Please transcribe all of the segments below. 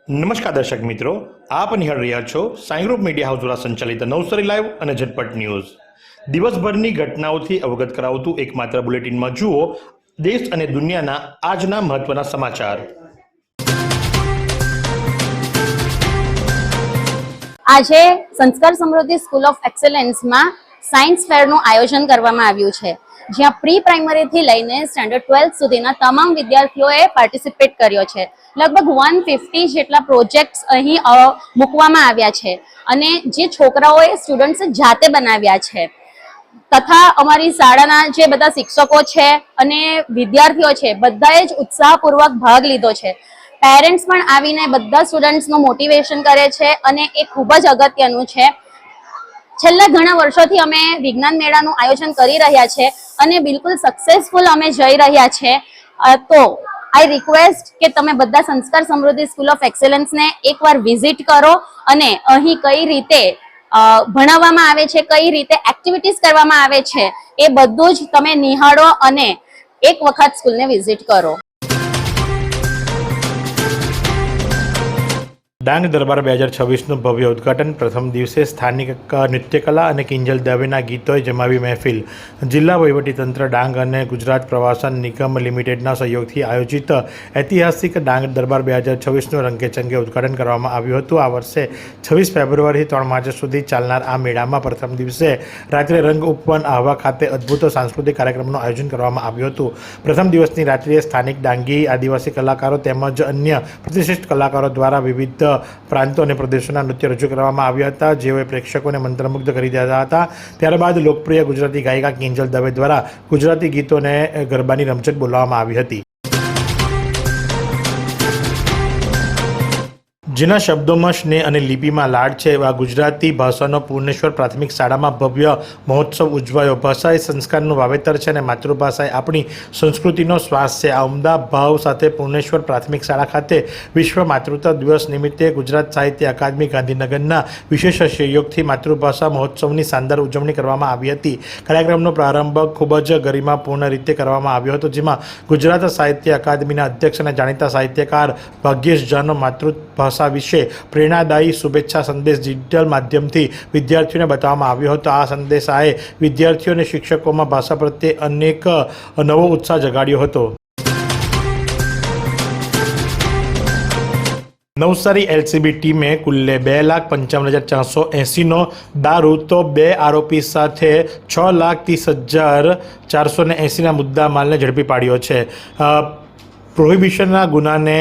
નમસ્કાર દર્શક મિત્રો, આપ નિહાળ રહ્યા છો સાઈ ગ્રુપ મીડિયા હાઉસ દ્વારા સંચાલિત નવસારી લાઈવ અને ઝટપટ ન્યૂઝ. દિવસભરની ઘટનાઓથી અવગત કરાવતું એકમાત્ર બુલેટિનમાં જુઓ દેશ અને દુનિયાના આજના મહત્વના સમાચાર. આજે સંસ્કાર સમૃદ્ધિ સ્કૂલ ઓફ એક્સેલન્સમાં સાયન્સ ફેરનું આયોજન કરવામાં આવ્યું છે, જ્યાં પ્રી પ્રાઇમરીથી લઈને સ્ટાન્ડર્ડ 12 સુધીના તમામ વિદ્યાર્થીઓએ પાર્ટિસિપેટ કર્યો છે. લગભગ 150 જેટલા પ્રોજેક્ટ્સ અહીં મૂકવામાં આવ્યા છે અને જે છોકરાઓએ સ્ટુડન્ટ્સે જાતે બનાવ્યા છે તથા અમારી શાળાના જે બધા શિક્ષકો છે અને વિદ્યાર્થીઓ છે બધાએ જ ઉત્સાહપૂર્વક ભાગ લીધો છે. પેરેન્ટ્સ પણ આવીને બધા સ્ટુડન્ટ્સનું મોટિવેશન કરે છે અને એ ખૂબ જ અગત્યનું છે. છેલ્લા ઘણા વર્ષોથી અમે વિજ્ઞાન મેળાનું આયોજન કરી રહ્યા છે અને બિલકુલ સક્સેસફુલ અમે જઈ રહ્યા છે. તો આઈ રિક્વેસ્ટ કે તમે બધા સંસ્કાર સમૃદ્ધિ સ્કૂલ ઓફ એક્સેલન્સને એકવાર વિઝિટ કરો અને અહીં કઈ રીતે ભણાવવામાં આવે છે, કઈ રીતે એક્ટિવિટીઝ કરવામાં આવે છે એ બધું જ તમે નિહાળો અને એક વખત સ્કૂલને વિઝિટ કરો. ડાંગ દરબાર 2026નું ભવ્ય ઉદ્ઘાટન. પ્રથમ દિવસે સ્થાનિક નૃત્યકલા અને કિંજલ દવેના ગીતોએ જમાવી મહેફિલ. જિલ્લા વહીવટીતંત્ર ડાંગ અને ગુજરાત પ્રવાસન નિગમ લિમિટેડના સહયોગથી આયોજિત ઐતિહાસિક ડાંગ દરબાર 2026નું રંગેચંગે ઉદ્ઘાટન કરવામાં આવ્યું હતું. આ વર્ષે 26 ફેબ્રુઆરીથી 3 માર્ચ સુધી ચાલનાર આ મેળામાં પ્રથમ દિવસે રાત્રે રંગ ઉપવન આહવા ખાતે અદ્ભુત સાંસ્કૃતિક કાર્યક્રમનું આયોજન કરવામાં આવ્યું હતું. પ્રથમ દિવસની રાત્રિએ સ્થાનિક ડાંગી આદિવાસી કલાકારો તેમજ અન્ય પ્રતિષ્ઠિત કલાકારો દ્વારા વિવિધ પ્રાંતો અને પ્રદેશોના નૃત્ય રજૂ કરવામાં આવ્યા હતા, જેઓએ પ્રેક્ષકોને મંત્રમુગ્ધ કરી દીધા હતા. ત્યારબાદ લોકપ્રિય ગુજરાતી ગાયિકા કિંજલ દવે દ્વારા ગુજરાતી ગીતોને ગરબાની રમઝટ બોલાવવામાં આવી હતી, જેના શબ્દોમાં સ્નેહ અને લિપિમાં લાડ છે. એવા ગુજરાતી ભાષાનો પૂર્ણેશ્વર પ્રાથમિક શાળામાં ભવ્ય મહોત્સવ ઉજવાયો. ભાષા એ સંસ્કારનું વાવેતર છે અને માતૃભાષા એ આપણી સંસ્કૃતિનો શ્વાસ છે. આ ઉમદા ભાવ સાથે પૂર્ણેશ્વર પ્રાથમિક શાળા ખાતે વિશ્વ માતૃત્વ દિવસ નિમિત્તે ગુજરાત સાહિત્ય અકાદમી ગાંધીનગરના વિશેષ સહયોગથી માતૃભાષા મહોત્સવની શાનદાર ઉજવણી કરવામાં આવી હતી. કાર્યક્રમનો પ્રારંભ ખૂબ જ ગરિમાપૂર્ણ રીતે કરવામાં આવ્યો હતો, જેમાં ગુજરાત સાહિત્ય અકાદમીના અધ્યક્ષ અને જાણીતા સાહિત્યકાર ભાગ્યેશ ઝાનો માતૃભાષા વિશે પ્રેરણાદાયી શુભેચ્છા સંદેશ ડિજિટલ માધ્યમથી વિદ્યાર્થીઓને બતાવવામાં આવ્યો હતો. આ સંદેશાએ વિદ્યાર્થીઓ અને શિક્ષકોમાં ભાષા પ્રત્યે અનેક નવો ઉત્સાહ જગાડ્યો હતો. નવસારી એલસીબી ટીમે કુલ્લે 2,55,480નો દારૂ તો 2 આરોપી સાથે 6,30,480ના મુદ્દા માલને ઝડપી પાડ્યો છે. પ્રોહિબિશનના ગુનાને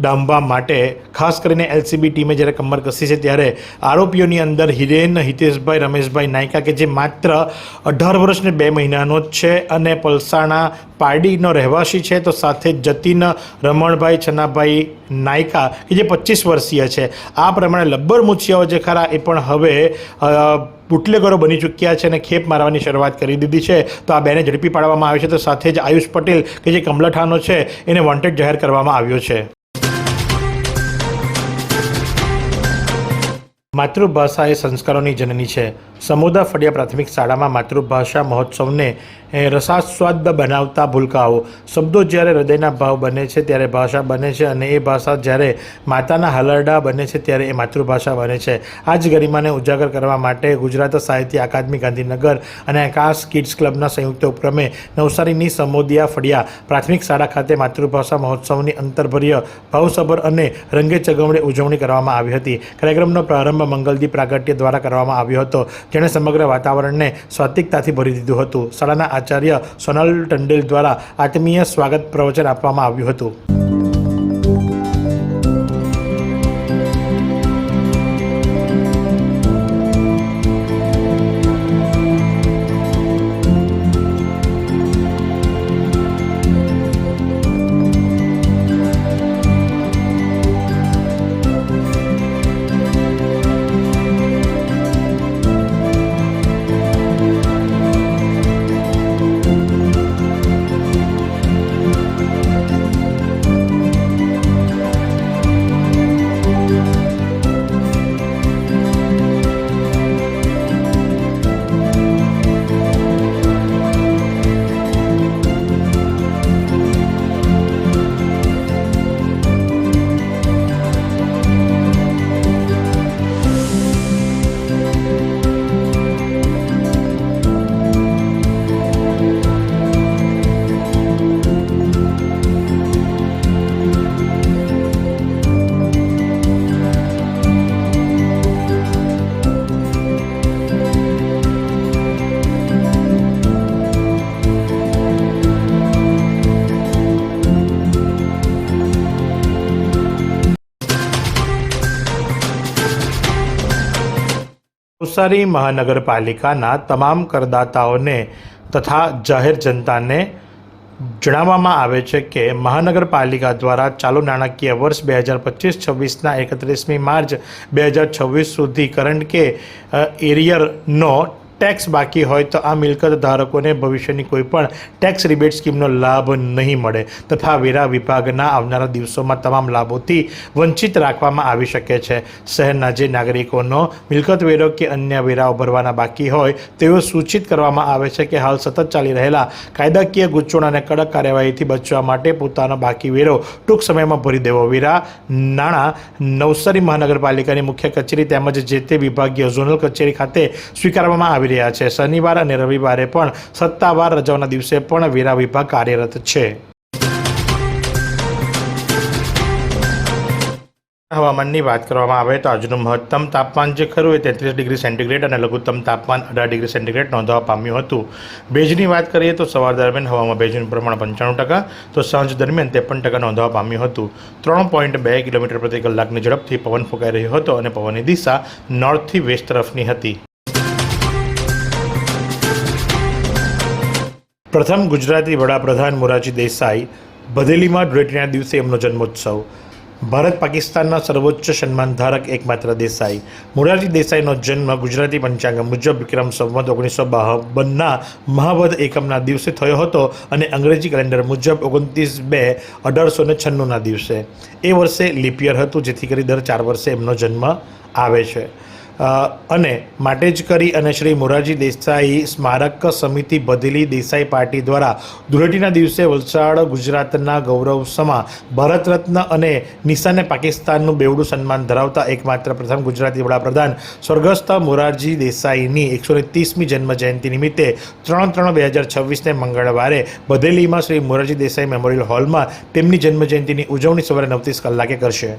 ડામવા માટે ખાસ કરીને એલસીબી ટીમે જ્યારે કમર કસી છે, ત્યારે આરોપીઓની અંદર હિરેન હિતેશભાઈ રમેશભાઈ નાયકા કે જે માત્ર 18 વર્ષ ને 2 મહિનાનો જ છે અને પલસાણા પારડીનો રહેવાસી છે, તો સાથે જતીન રમણભાઈ છનાભાઈ નાયકા કે જે 25 વર્ષીય છે. આ પ્રમાણે લબ્બર મૂછિયાઓ જે ખરા એ પણ હવે બુટલેગરો બની ચૂક્યા છે અને ખેપ મારવાની શરૂઆત કરી દીધી છે. તો આ બેને ઝડપી પાડવામાં આવે છે. તો સાથે જ આયુષ પટેલ કે જે કમલઠાનો છે એને વોન્ટેડ જાહેર કરવામાં આવ્યો છે. માતૃભાષા એ સંસ્કારોની જનની છે. સમુદા ફળિયા પ્રાથમિક શાળામાં માતૃભાષા મહોત્સવને રસાસ્વાદ બનાવતા ભૂલકાઓ. શબ્દો જ્યારે હૃદયના ભાવ બને છે ત્યારે ભાષા બને છે અને એ ભાષા જ્યારે માતાના હાલરડા બને છે ત્યારે એ માતૃભાષા બને છે. આ જ ગરિમાને ઉજાગર કરવા માટે ગુજરાત સાહિત્ય અકાદમી ગાંધીનગર અને આકાશ કિડ્સ ક્લબના સંયુક્ત ઉપક્રમે નવસારીની સમોદિયા ફળિયા પ્રાથમિક શાળા ખાતે માતૃભાષા મહોત્સવની અંતરભર્ય ભાવસભર અને રંગે ચગમડે ઉજવણી કરવામાં આવી હતી. કાર્યક્રમનો પ્રારંભ મંગલદીપ પ્રાગટ્ય દ્વારા કરવામાં આવ્યો હતો, જેણે સમગ્ર વાતાવરણને સ્વાતિકતાથી ભરી દીધું હતું. શાળાના આચાર્ય સોનલ ટંડેલ દ્વારા આત્મીય સ્વાગત પ્રવચન આપવામાં આવ્યું હતું. નવસારી મહાનગરપાલિકાના તમામ કરદાતાઓને તથા જાહેર જનતાને જણાવવામાં આવે છે કે મહાનગરપાલિકા દ્વારા ચાલુ નાણાકીય વર્ષ 2025-26ના 31મી માર્ચ 2026 સુધી કરંટ કે એરિયરનો ટેક્સ બાકી હોય તો આ મિલકત ધારકોને ભવિષ્યની કોઈપણ ટેક્સ રિબેટ સ્કીમનો લાભ નહીં મળે તથા વેરા વિભાગના આવનારા દિવસોમાં તમામ લાભોથી વંચિત રાખવામાં આવી શકે છે. શહેરના જે નાગરિકોનો મિલકત વેરો કે અન્ય વેરાઓ ભરવાના બાકી હોય તેઓ સૂચિત કરવામાં આવે છે કે હાલ સતત ચાલી રહેલા કાયદાકીય ગૂંચવણ અને કડક કાર્યવાહીથી બચવા માટે પોતાનો બાકી વેરો ટૂંક સમયમાં ભરી દેવો. વેરા નાણાં નવસારી મહાનગરપાલિકાની મુખ્ય કચેરી તેમજ જે તે વિભાગીય ઝોનલ કચેરી ખાતે સ્વીકારવામાં આવી રહ્યા છે. શનિવાર અને રવિવારે પણ સત્તાવાર રજાઓના દિવસે પણ વેરા વિભાગ કાર્યરત છે. હવામાનની વાત કરવામાં આવે તો આજનું મહત્તમ તાપમાન જે ખરું એ 33 ડિગ્રી સેન્ટીગ્રેડ અને લઘુત્તમ તાપમાન 18 ડિગ્રી સેન્ટીગ્રેડ નોંધવા પામ્યું હતું. ભેજની વાત કરીએ તો સવાર દરમિયાન હવામાં ભેજનું પ્રમાણ 95%, તો સાંજ દરમિયાન 53% નોંધવા પામ્યું હતું. 3.2 કિલોમીટર પ્રતિ કલાકની ઝડપથી પવન ફૂંકાઈ રહ્યો હતો અને પવનની દિશા નોર્થથી વેસ્ટ તરફની હતી. પ્રથમ ગુજરાતી વડાપ્રધાન મોરારજી દેસાઈ બધેલીમાં ધૂળેટીના દિવસે એમનો જન્મોત્સવ. ભારત પાકિસ્તાનના સર્વોચ્ચ સન્માન ધારક એકમાત્ર દેસાઈ. મોરારજી દેસાઈનો જન્મ ગુજરાતી પંચાંગ મુજબ વિક્રમ સંવત 1952ના મહાવદ એકમના દિવસે થયો હતો અને અંગ્રેજી કેલેન્ડર મુજબ 29/2/1896ના દિવસે. એ વર્ષે લીપ યર હતું, જેથી કરી દર 4 વર્ષે એમનો જન્મ આવે છે. અને માટે જ કરી અને શ્રી મોરારજી દેસાઈ સ્મારક સમિતિ બધેલી દેસાઈ પાર્ટી દ્વારા ધૂળેટીના દિવસે વલસાડ ગુજરાતના ગૌરવ સમા ભારત રત્ન અને નિશાને પાકિસ્તાનનું બેવડું સન્માન ધરાવતા એકમાત્ર પ્રથમ ગુજરાતી વડાપ્રધાન સ્વર્ગસ્થ મોરારજી દેસાઈની 130મી જન્મ જયંતિ નિમિત્તે 3/3/2026ને મંગળવારે બધેલીમાં શ્રી મોરારજી દેસાઈ મેમોરિયલ હોલમાં તેમની જન્મજયંતિની ઉજવણી સવારે 9:30 કલાકે કરશે.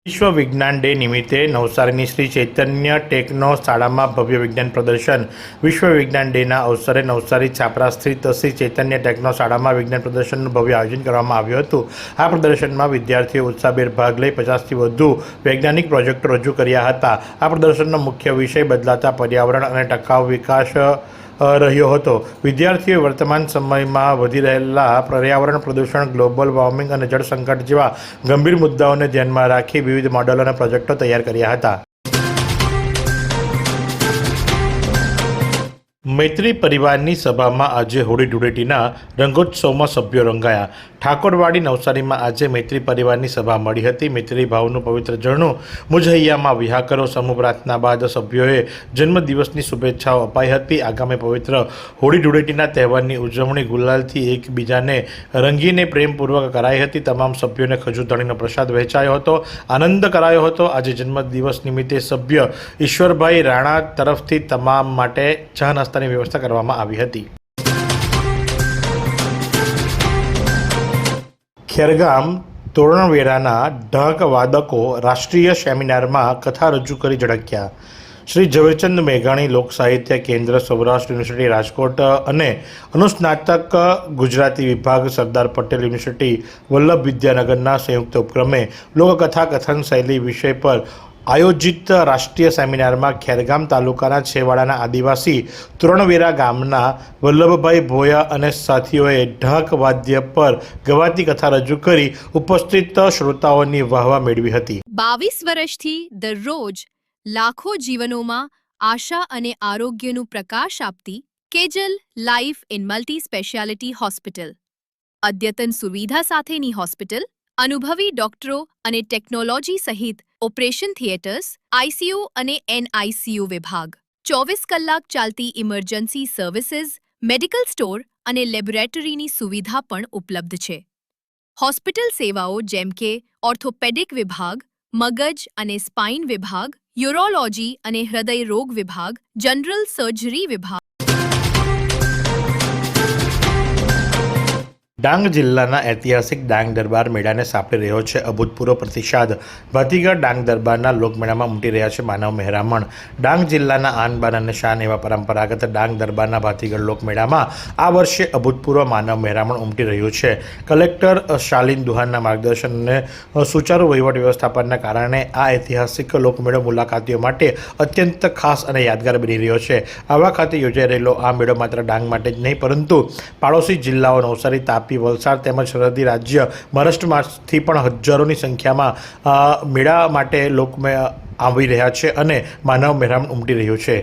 વિશ્વ વિજ્ઞાન ડે નિમિત્તે નવસારીની શ્રી ચૈતન્ય ટેકનો શાળામાં ભવ્ય વિજ્ઞાન પ્રદર્શન. વિશ્વ વિજ્ઞાન ડેના અવસરે નવસારી છાપરા સ્થિત શ્રી ચૈતન્ય ટેકનો શાળામાં વિજ્ઞાન પ્રદર્શનનું ભવ્ય આયોજન કરવામાં આવ્યું હતું. આ પ્રદર્શનમાં વિદ્યાર્થીઓ ઉત્સાહભેર ભાગ લઈ 50થી વધુ વૈજ્ઞાનિક પ્રોજેક્ટો રજૂ કર્યા હતા. આ પ્રદર્શનનો મુખ્ય વિષય બદલાતા પર્યાવરણ અને ટકાઉ વિકાસ રહ્યો હતો. વિદ્યાર્થીઓએ વર્તમાન સમયમાં વધી રહેલા પર્યાવરણ પ્રદૂષણ, ગ્લોબલ વોર્મિંગ અને જળ સંકટ જેવા ગંભીર મુદ્દાઓને ધ્યાનમાં રાખી વિવિધ મોડેલો અને પ્રોજેક્ટો તૈયાર કર્યા હતા. મૈત્રી પરિવારની સભામાં આજે હોળી ધૂળેટીના રંગોત્સવમાં સભ્યો રંગાયા. ઠાકોરવાડી નવસારીમાં આજે મૈત્રી પરિવારની સભા મળી હતી. મૈત્રી ભાવનું પવિત્ર ઝરણું મુજહૈયામાં વિહા કરો. સમૂહ પ્રાર્થના બાદ સભ્યોએ જન્મદિવસની શુભેચ્છાઓ અપાઈ હતી. આગામી પવિત્ર હોળી ધૂળેટીના તહેવારની ઉજવણી ગુલાલથી એકબીજાને રંગીને પ્રેમપૂર્વક કરાઈ હતી. તમામ સભ્યોને ખજૂરધણીનો પ્રસાદ વહેંચાયો હતો, આનંદ કરાયો હતો. આજે જન્મદિવસ નિમિત્તે સભ્ય ઈશ્વરભાઈ રાણા તરફથી તમામ માટે ચા નાસ્તાની વ્યવસ્થા કરવામાં આવી હતી. ખેરગામ તોરણવેરાના ઢાક વાદકો રાષ્ટ્રીય સેમિનારમાં કથા રજૂ કરી ઝળક્યા. શ્રી ઝવેરચંદ મેઘાણી લોક સાહિત્ય કેન્દ્ર સૌરાષ્ટ્ર યુનિવર્સિટી રાજકોટ અને અનુસ્નાતક ગુજરાતી વિભાગ સરદાર પટેલ યુનિવર્સિટી વલ્લભ વિદ્યાનગરના સંયુક્ત ઉપક્રમે લોકકથા કથન શૈલી વિષય પર આયોજિત રાષ્ટ્રીય સેમિનારમાં ખેરગામ તાલુકાના છેવાડાના આદિવાસી તોરણવેરા ગામના વલ્લભભાઈ ભોયા અને સાથીઓએ ઢાક વાદ્ય પર ગવાતી કથા રજૂ કરી ઉપસ્થિત શ્રોતાઓની વાહવા મેળવી હતી. 22 વર્ષથી દરરોજ લાખો જીવનોમાં આશા અને આરોગ્યનું પ્રકાશ આપતી Kejal life in multi speciality hospital. અદ્યતન સુવિધા સાથેની હોસ્પિટલ, અનુભવી ડોક્ટરો અને ટેકનોલોજી સહિત ઓપરેશન થિયેટર્સ, આઈસીયુ અને એનઆઈસીયુ વિભાગ, 24 કલાક ચાલતી ઇમરજન્સી સર્વિસીસ, મેડિકલ સ્ટોર અને લેબોરેટરીની સુવિધા પણ ઉપલબ્ધ છે. હોસ્પિટલ સેવાઓ જેમ કે ઓર્થોપેડિક વિભાગ, મગજ અને સ્પાઇન વિભાગ, યુરોલોજી અને હૃદય રોગ વિભાગ, જનરલ સર્જરી વિભાગ, ડાંગ જિલ્લાના ઐતિહાસિક ડાંગ દરબાર મેળાને સાંપડી રહ્યો છે અભૂતપૂર્વ પ્રતિસાદ. ભાતીગળ ડાંગ દરબારના લોકમેળામાં ઉમટી રહ્યા છે માનવ મહેરામણ. ડાંગ જિલ્લાના આન બાન અને શાન એવા પરંપરાગત ડાંગ દરબારના ભાતીગળ લોકમેળામાં આ વર્ષે અભૂતપૂર્વ માનવ મહેરામણ ઉમટી રહ્યું છે. કલેક્ટર શાલિન દુહાનના માર્ગદર્શન અને સુચારુ વહીવટ વ્યવસ્થાપનના કારણે આ ઐતિહાસિક લોકમેળો મુલાકાતીઓ માટે અત્યંત ખાસ અને યાદગાર બની રહ્યો છે. આવા ખાતે યોજાઈ રહેલો આ મેળો માત્ર ડાંગ માટે જ નહીં પરંતુ પાડોશી જિલ્લાઓ નવસારી, તાપી, વલસાડ તેમજ સરહદી રાજ્ય મહારાષ્ટ્રમાંથી પણ હજારોની સંખ્યામાં મેળા માટે લોકો આવી રહ્યા છે અને માનવ મહેરામણ ઉમટી રહ્યું છે.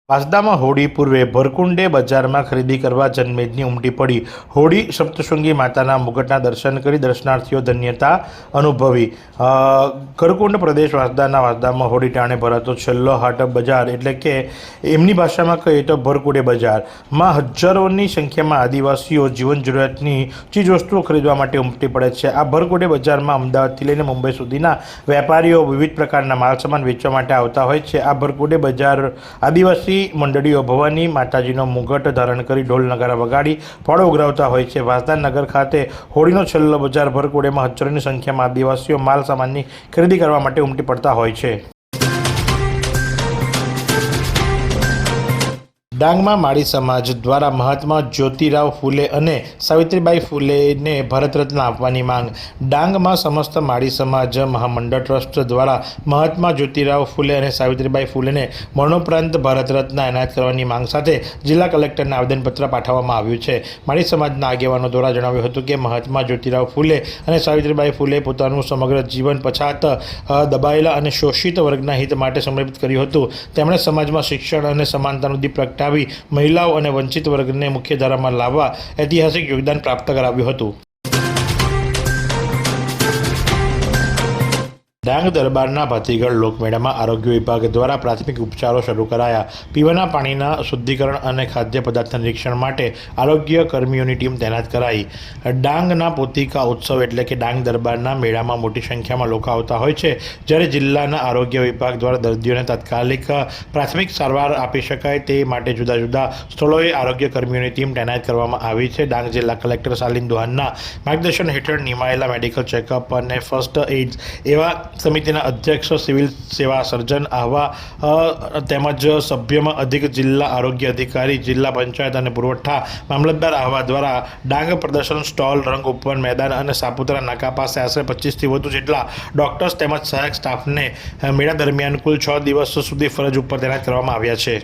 વાંસદામાં હોળી પૂર્વે ભરકુંડે બજારમાં ખરીદી કરવા જનમેદની ઉમટી પડી. હોળી સપ્તશૃંગી માતાના મુગટના દર્શન કરી દર્શનાર્થીઓ ધન્યતા અનુભવી. કરકુંડ પ્રદેશ વાંસદામાં હોળી ટાણે ભરાતો છેલ્લો હાટ બજાર એટલે કે એમની ભાષામાં કહીએ તો ભરકુંડે બજારમાં હજારોની સંખ્યામાં આદિવાસીઓ જીવન જરૂરિયાતની ચીજવસ્તુઓ ખરીદવા માટે ઉમટી પડે છે. આ ભરકુંડે બજારમાં અમદાવાદથી લઈને મુંબઈ સુધીના વેપારીઓ વિવિધ પ્રકારના માલસામાન વેચવા માટે આવતા હોય છે. આ ભરકુંડે બજાર આદિવાસી મંડળીઓ ભવાની માતાજીનો મુગટ ધારણ કરી ઢોલ નગારા વગાડી ફળો ઉઘરાવતા હોય છે. વાંસદા નગર ખાતે હોળીનો છેલ્લો બજાર ભરકુંડેમાં હજારોની સંખ્યામાં આદિવાસીઓ માલ સામાનની ખરીદી કરવા માટે ઉમટી પડતા હોય છે. ડાંગમાં માળી સમાજ દ્વારા મહાત્મા જ્યોતિરાવ ફૂલે અને સાવિત્રીબાઈ ફૂલેને ભારત રત્ન આપવાની માંગ. ડાંગમાં સમસ્ત માળી સમાજ મહામંડળ ટ્રસ્ટ દ્વારા મહાત્મા જ્યોતિરાવ ફૂલે અને સાવિત્રીબાઈ ફૂલેને મરણોપરાંત ભારત રત્ન એનાયત કરવાની માંગ સાથે જિલ્લા કલેક્ટરને આવેદનપત્ર પાઠવવામાં આવ્યું છે. માળી સમાજના આગેવાનો દ્વારા જણાવ્યું હતું કે મહાત્મા જ્યોતિરાવ ફૂલે અને સાવિત્રીબાઈ ફૂલે પોતાનું સમગ્ર જીવન પછાત, દબાયેલા અને શોષિત વર્ગના હિત માટે સમર્પિત કર્યું હતું. તેમણે સમાજમાં શિક્ષણ અને સમાનતાનું દીપ પ્રગટાવી મહિલાઓ અને વંચિત વર્ગને મુખ્યધારામાં લાવવા ઐતિહાસિક યોગદાન પ્રાપ્ત કરાવ્યું હતું. ડાંગ દરબારના ભાતીગળ લોકમેળામાં આરોગ્ય વિભાગ દ્વારા પ્રાથમિક ઉપચારો શરૂ કરાયા. પીવાના પાણીના શુદ્ધિકરણ અને ખાદ્ય પદાર્થના નિરીક્ષણ માટે આરોગ્ય કર્મીઓની ટીમ તૈનાત કરાઈ. ડાંગના પોતિકા ઉત્સવ એટલે કે ડાંગ દરબારના મેળામાં મોટી સંખ્યામાં લોકો આવતા હોય છે. જ્યારે જિલ્લાના આરોગ્ય વિભાગ દ્વારા દર્દીઓને તાત્કાલિક પ્રાથમિક સારવાર આપી શકાય તે માટે જુદા જુદા સ્થળોએ આરોગ્ય કર્મીઓની ટીમ તૈનાત કરવામાં આવી છે. ડાંગ જિલ્લા કલેક્ટર શાલિન દુહાનના માર્ગદર્શન હેઠળ નિમાયેલા મેડિકલ ચેકઅપ અને ફર્સ્ટ એઇડ એવા સમિતિના અધ્યક્ષ, સિવિલ સેવા સર્જન આહવા તેમજ સભ્યમાં અધિક જિલ્લા આરોગ્ય અધિકારી, જિલ્લા પંચાયત અને પુરવઠા મામલતદાર આહવા દ્વારા ડાંગ પ્રદર્શન સ્ટોલ, રંગોપવન મેદાન અને સાપુતારા નાકા પાસે આશરે 25થી વધુ જેટલા ડોક્ટર્સ તેમજ સહાયક સ્ટાફને મેળા દરમિયાન કુલ 6 દિવસ સુધી ફરજ ઉપર તૈનાત કરવામાં આવ્યા છે.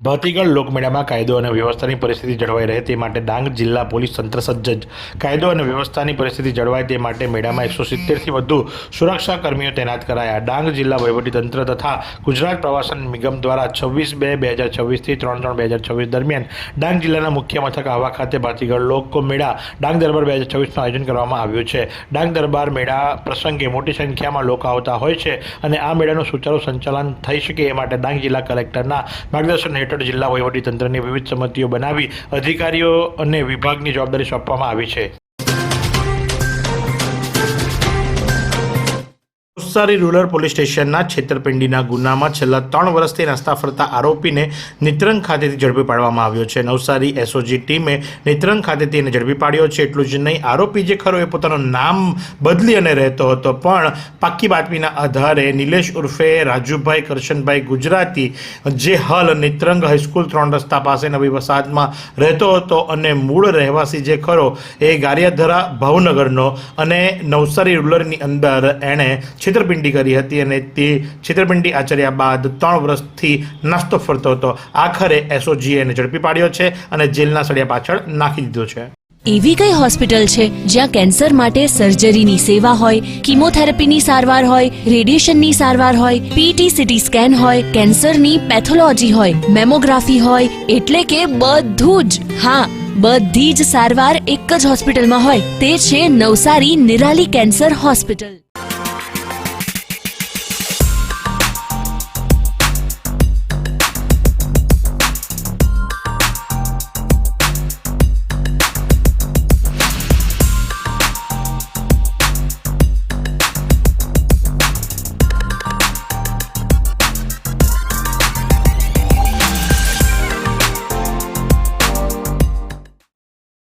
ભાતીગળ લોકમેળામાં કાયદો અને વ્યવસ્થાની પરિસ્થિતિ જળવાઈ રહે તે માટે ડાંગ જિલ્લા પોલીસ તંત્ર સજ્જ. કાયદો અને વ્યવસ્થાની પરિસ્થિતિ જળવાય તે માટે મેળામાં 170થી વધુ સુરક્ષા કર્મીઓ તૈનાત કરાયા. ડાંગ જિલ્લા વહીવટીતંત્ર તથા ગુજરાત પ્રવાસન નિગમ દ્વારા 26/2/2026 થી 3/3/2026 દરમિયાન ડાંગ જિલ્લાના મુખ્ય મથક આહવા ખાતે ભાતીગળ લોક મેળા ડાંગ દરબાર 2026નું આયોજન કરવામાં આવ્યું છે. ડાંગ દરબાર મેળા પ્રસંગે મોટી સંખ્યામાં લોકો આવતા હોય છે અને આ મેળાનું સુચારુ સંચાલન થઈ શકે એ માટે ડાંગ જિલ્લા કલેક્ટરના માર્ગદર્શન હેઠળ જિલ્લા વહીવટીતંત્રની વિવિધ સમિતિઓ બનાવી અધિકારીઓ અને વિભાગની જવાબદારી સોંપવામાં આવી છે. નવસારી રૂરલ પોલીસ સ્ટેશનના છેતરપિંડીના ગુનામાં છેલ્લા 3 વર્ષથી નાસ્તા ફરતા આરોપીને નેત્રંગ ખાતેથી ઝડપી પાડવામાં આવ્યો છે. નવસારી એસઓજી ટીમે નેત્રંગ ખાતેથી એને ઝડપી પાડ્યો છે. એટલું જ નહીં, આરોપી જે ખરો એ પોતાનું નામ બદલી અને રહેતો હતો, પણ પાક્કી બાતમીના આધારે નિલેશ ઉર્ફે રાજુભાઈ કરશનભાઈ ગુજરાતી, જે હાલ નેત્રંગ હાઈસ્કૂલ 3 રસ્તા પાસે નવી વસાહતમાં રહેતો હતો અને મૂળ રહેવાસી જે ખરો એ ગારિયાધરા ભાવનગરનો અને નવસારી રૂરલની અંદર એણે છેતરપિંડી કરી હતી અને તે છેતરપિંડી આચર્યા બાદ 3 વર્ષથી નાસ્તો ફરતો હતો. આખરે એસઓજીએ એને ઝડપી પાડ્યો છે અને જેલના સળિયા પાછળ નાખી દીધો છે. એવી કઈ હોસ્પિટલ છે જ્યાં કેન્સર માટે સર્જરીની સેવા હોય, કીમોથેરાપીની સારવાર હોય, રેડિયેશનની સારવાર હોય, પીટી સીટી સ્કેન હોય, કેન્સરની પેથોલોજી હોય, મેમોગ્રાફી હોય, એટલે કે બધું જ. હા, બધી જ સારવાર એક જ હોસ્પિટલમાં હોય. તે છે નવસારી નિરાલી કેન્સર હોસ્પિટલ.